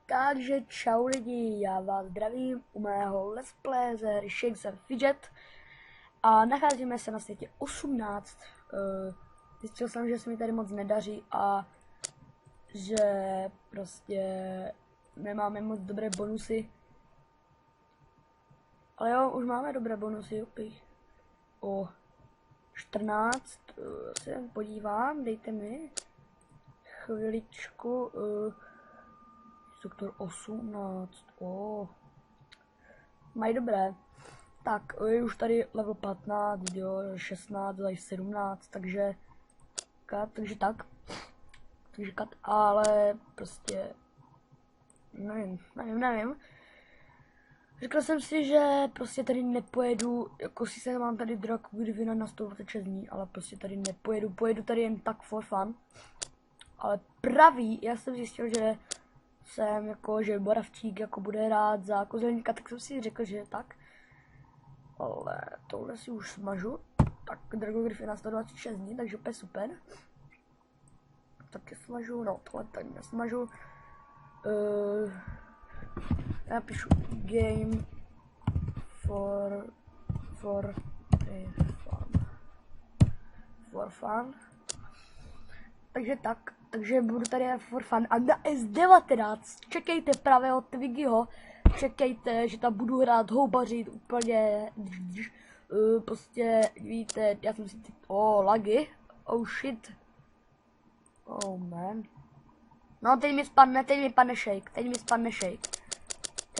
Takže čau lidi, já vás zdravím u mého let's play ze hry Shakes and Fidget a nacházíme se na světě 18. Zjistil jsem, že se mi tady moc nedaří a že prostě nemáme moc dobré bonusy. Ale jo, už máme dobré bonusy, jupi. O 14, se jen podívám, dejte mi chviličku. Sektor 18, mají dobré. Tak, je už tady level 15, jo, 16, 17, takže tak. Takže kat, ale prostě, nevím. Řekl jsem si, že prostě tady nepojedu, jako si se mám tady Drag Gudivina na 126 dní, ale prostě tady pojedu tady jen tak for fun. Ale pravý, já jsem zjistil, že jsem jako, že Boravčík jako bude rád za kozelníka, tak jsem si řekl, že tak. Ale tohle si už smažu. Tak Dragogryf je na 126 dní, takže úplně super. Taky smažu, no tohle tady nesmažu. Já píšu game for fun. Takže tak, takže budu tady for fun a na S19 čekejte pravého Twiggyho, čekejte, že tam budu hrát houbařit úplně, prostě víte, já jsem si lagy, oh shit, oh man, no teď mi spadne shake, teď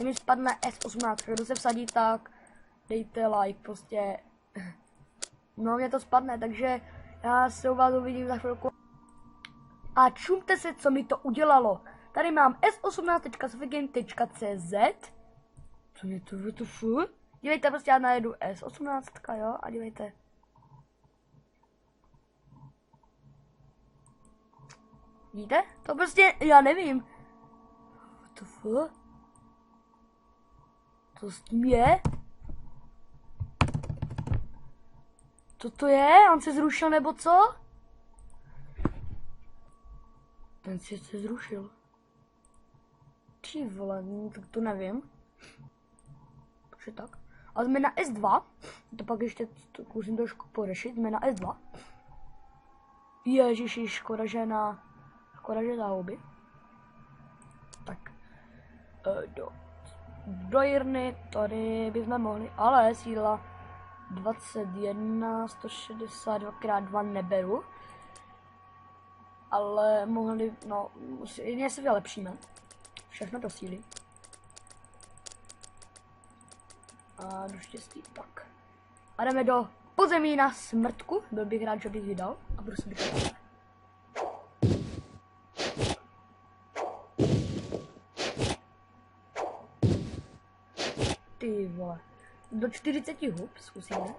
mi spadne S18, kdo se vsadí, tak dejte like, prostě, no mě to spadne, takže já se u vás uvidím za chvilku. A čumte se, co mi to udělalo. Tady mám s18.sofigame.cz. Co je to WTF? Dívejte, prostě já najedu S18, jo, a dívejte. Vidíte? To prostě, já nevím. WTF? Co s tím je? Co to je? On se zrušil nebo co? Ten si se zrušil. Ty vole, no, tak to nevím. Takže tak. A jsme na S2. To pak ještě musím trošku pořešit. Jsme na S2. Ježiši, škoda, že za houby. Tak. Do zbrojírny, tady bychom mohli, ale síla 21, 162 x 2 neberu. Ale mohli, no, jině se vylepšíme. Všechno do síly. A do štěstí, tak. A jdeme do podzemí na smrtku. Byl bych rád, že bych vydal. A budu se být. Ty vole. Do 40 hub zkusíme.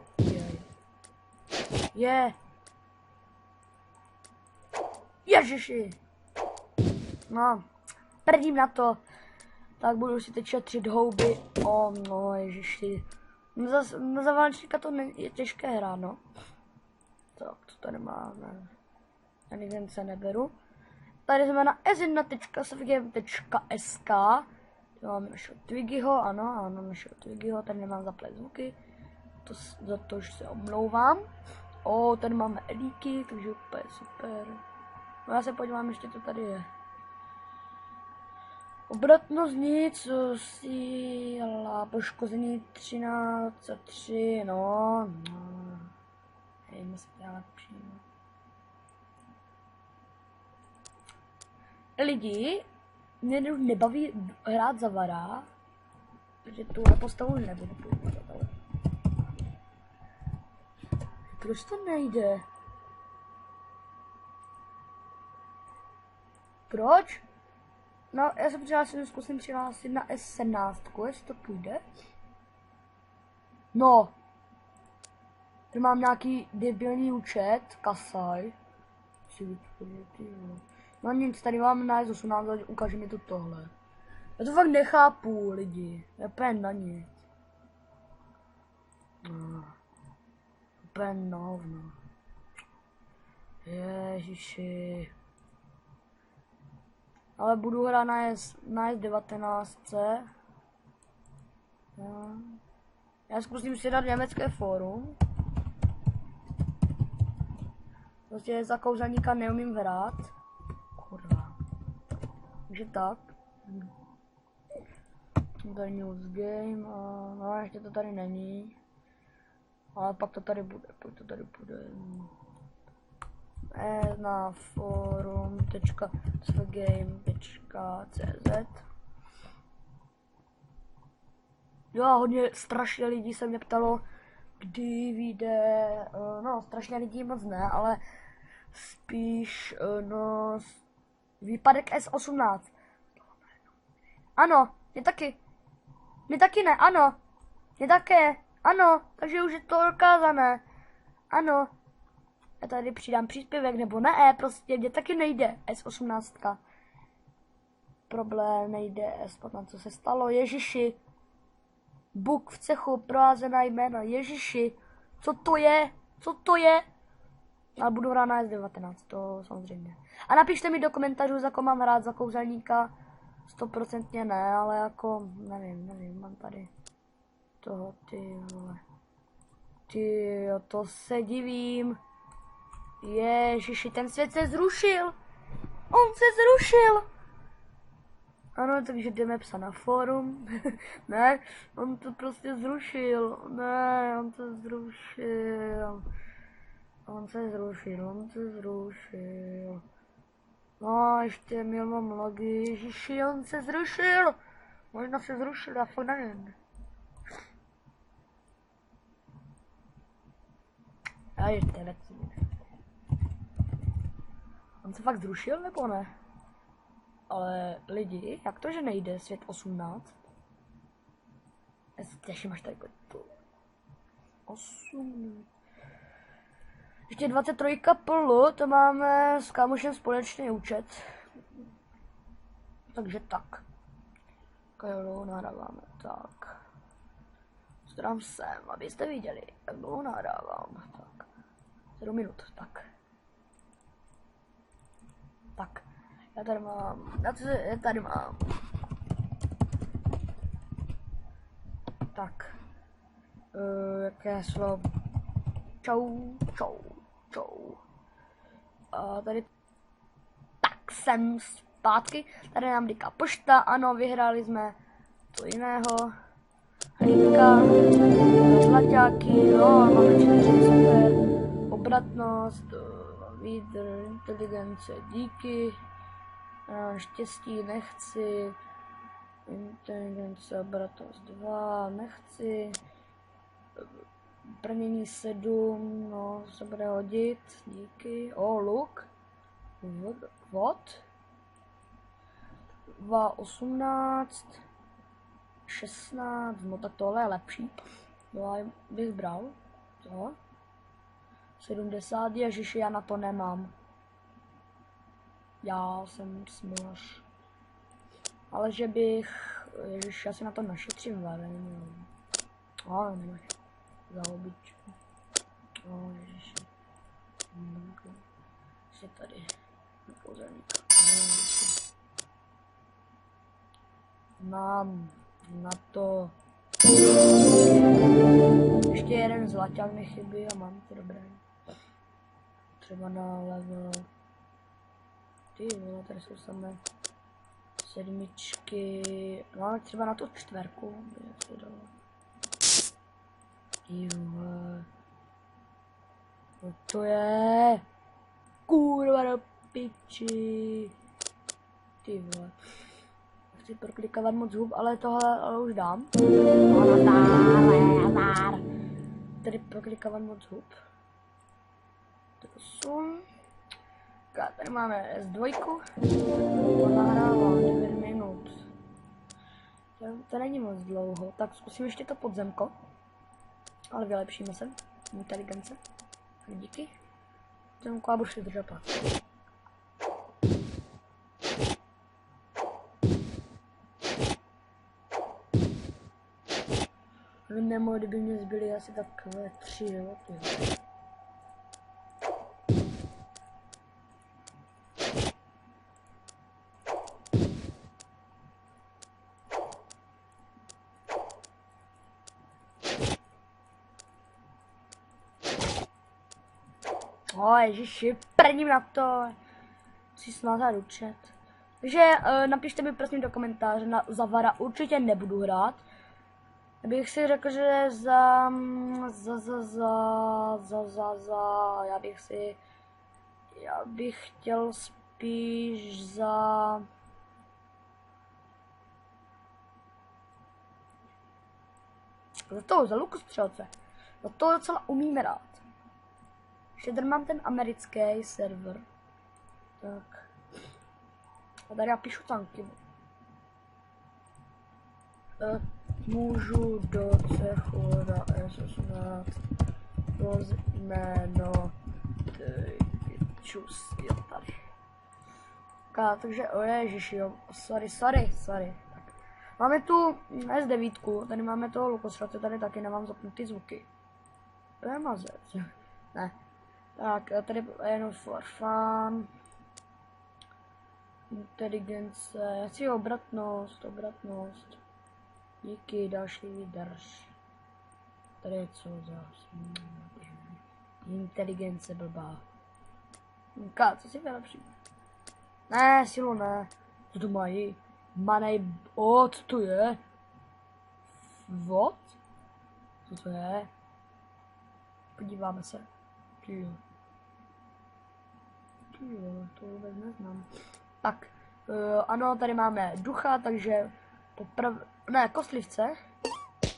Je. Ježiši. No, prdím na to. Tak budu si teď šetřit houby. No, ježiši. Na zaválečníka to je těžké hrát, no. Tak, to tady máme. Ani se neberu. Tady jsme na s1.sfgame.sk. Tady máme našeho Twiggyho, ano, našeho Twiggyho. Tady nemám zaplet zvuky. Za to, že se omlouvám. Tady máme elíky, takže úplně super. No já se podívám, ještě to tady je. Obratnost nic, síla, poškození 1303, no. Hejme se dělat přímo. Lidi, mě nebaví hrát za vara, protože tuhle postavu nebudu používat, ale... Proč to nejde? Proč? No, já se zkusím přihlásit na S17, jestli to půjde. No. Tady mám nějaký debilní účet, Kasaj. No nic, tady mám na S18, ukáže mi to tohle. Já to fakt nechápu, lidi. Já úplně na nic. Úplně no. Ježiši. Ale budu hrát na S19. Já zkusím si dát německé fórum. Prostě za kouzelníka neumím hrát. Kurva. Takže tak. Tady news game, no ještě to tady není. Ale pak to tady bude, na forum.svgame.cz. Jo, hodně strašně lidí se mě ptalo, kdy vyjde, no strašně lidí moc ne, ale spíš, no, výpadek S18. Ano, mě taky ne, ano, mě také, ano, takže už je to dokázané, ano. Já tady přidám příspěvek, nebo ne, prostě mě taky nejde S18. Problém, nejde S15, co se stalo, ježiši. Buk v cechu, proházená jména, ježiši, co to je? Ale budu hrát na S19, to samozřejmě. A napište mi do komentářů, za koho mám hrát, za kouzelníka, 100% ne, ale jako, nevím, mám tady toho, ty vole. Tyjo, to se divím. Ježiši, ten svět se zrušil. On se zrušil. Ano, takže jdeme psat na fórum. Ne, on to prostě zrušil. Ne, on to zrušil. On se zrušil. No, ještě měl mám logy. Ježiši, on se zrušil. Možná se zrušil, já fakt nevím. A ještě nechci. On se fakt zrušil, nebo ne? Ale lidi, jak to, že nejde svět 18? Já se těším, až tady to 8. Ještě 23 polu, to máme s kámošem společný účet. Takže tak. Jo, nahráváme, tak. Zdrám sem, abyste viděli, jak dlouho nahrávám. Tak. 7 minut, tak. Tak. Já tady mám. Tak. Jaké slovo? Čau. A tady. Tak jsem zpátky. Tady nám říká pošta. Ano, vyhráli jsme to jiného. Hlídka. Zlaťáky. No, máme 4 super. Obratnost. Výdr, inteligence, díky. Štěstí nechci. Inteligence, obratnost 2, nechci. Brnění 7, no, se bude hodit, díky. Luk. Vod. 2, 18. 16, no tak tohle je lepší. No, bych bral. To. 70, ježiši, já na to nemám. Já jsem smilaš. Ale že bych, ježiši, já si na to našetřím varení. Ale nemáš. Za obyčku. Ježiši. Ještě tady. Kouzelníka. Mám na to. Ještě jeden zlaťák mi chybí a mám to dobré. Třeba na level. Ty vole, tady jsou samé 7. No, třeba na tu 4. Ty vole. Co to je? Kurva do piči. Ty vole. Chci proklikovat moc hub, ale tohle už dám. Tady proklikovat moc hub. 8. Tady máme S2. Nahrávám 9 minut. To není moc dlouho. Tak zkusím ještě to podzemko. Ale vylepšíme se. Inteligence. Díky. Podzemko a budu si držet pát. Nemo, kdyby mě zbyly asi takové 3 roky. O ježiši, prvním na to. Si snad zaručet. Takže napište mi prosím do komentáře, na Zavara určitě nebudu hrát. Bych si řekl, že já bych chtěl spíš za lukostřelce. Za to docela umíme rád. Ještě mám ten americký server. Tak. A tady já píšu tanky. Můžu do cechu na S18 jméno čus, jo, tady. Takže, o ježiši, jo, sorry. Tak. Máme tu S9, tady máme toho lukostřelce, tady taky nemám zapnutý zvuky. To je mazec. Ne. Tak, tady jenom for fun. Inteligence, já si obratnost. Díky, další výdrž. Tady je co zase? Inteligence blbá. Co si vylepší? Ne, silu ne. Co to mají? Manej, co to je? What? Co to je? Podíváme se. Tyjo, to vůbec neznám. Tak, ano, tady máme ducha, takže ne, kostlivce.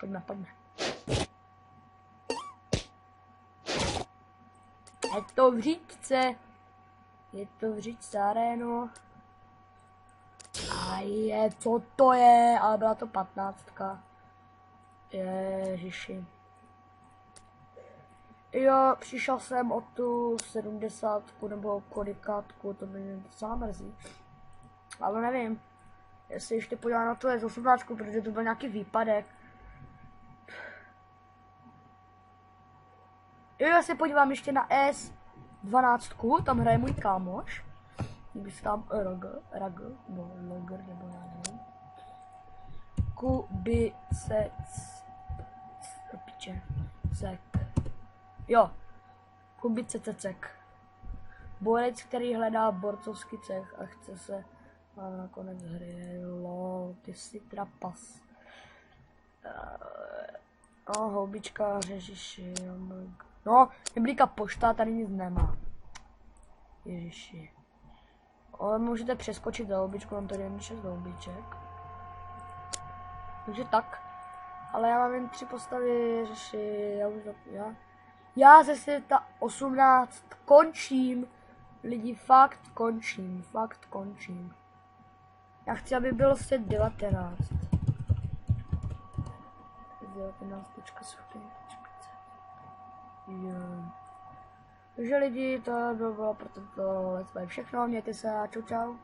Pojďme. Je to v říčce arénu. A co to je? Ale byla to 15. Ježiši. Jo, přišel jsem o tu 70 nebo kolikátku, to mě docela mrzí. Ale nevím, jestli ještě podívám na tu S18, protože to byl nějaký výpadek. Jo, já se podívám ještě na S12, tam hraje můj kámoš. Kdyby se tam Ragl, nebo Logger, nebo já nevím. Jo, Kubice Cecek. Borec, který hledá borcovský cech a chce se na konec hry. Lol, ty jsi trapas. Houbička, řežiši. No, neblíka pošta, tady nic nemá. Ježiši. Ale můžete přeskočit za houbičku, mám tady jen 6 houbiček. Takže tak. Ale já mám jen 3 postavy, řeši, já ze světa 18 končím. Lidi, fakt končím. Já chci, aby byl svět 19. 19.7. Jo. Takže lidi, to bylo pro toto let's play všechno, mějte se a čau.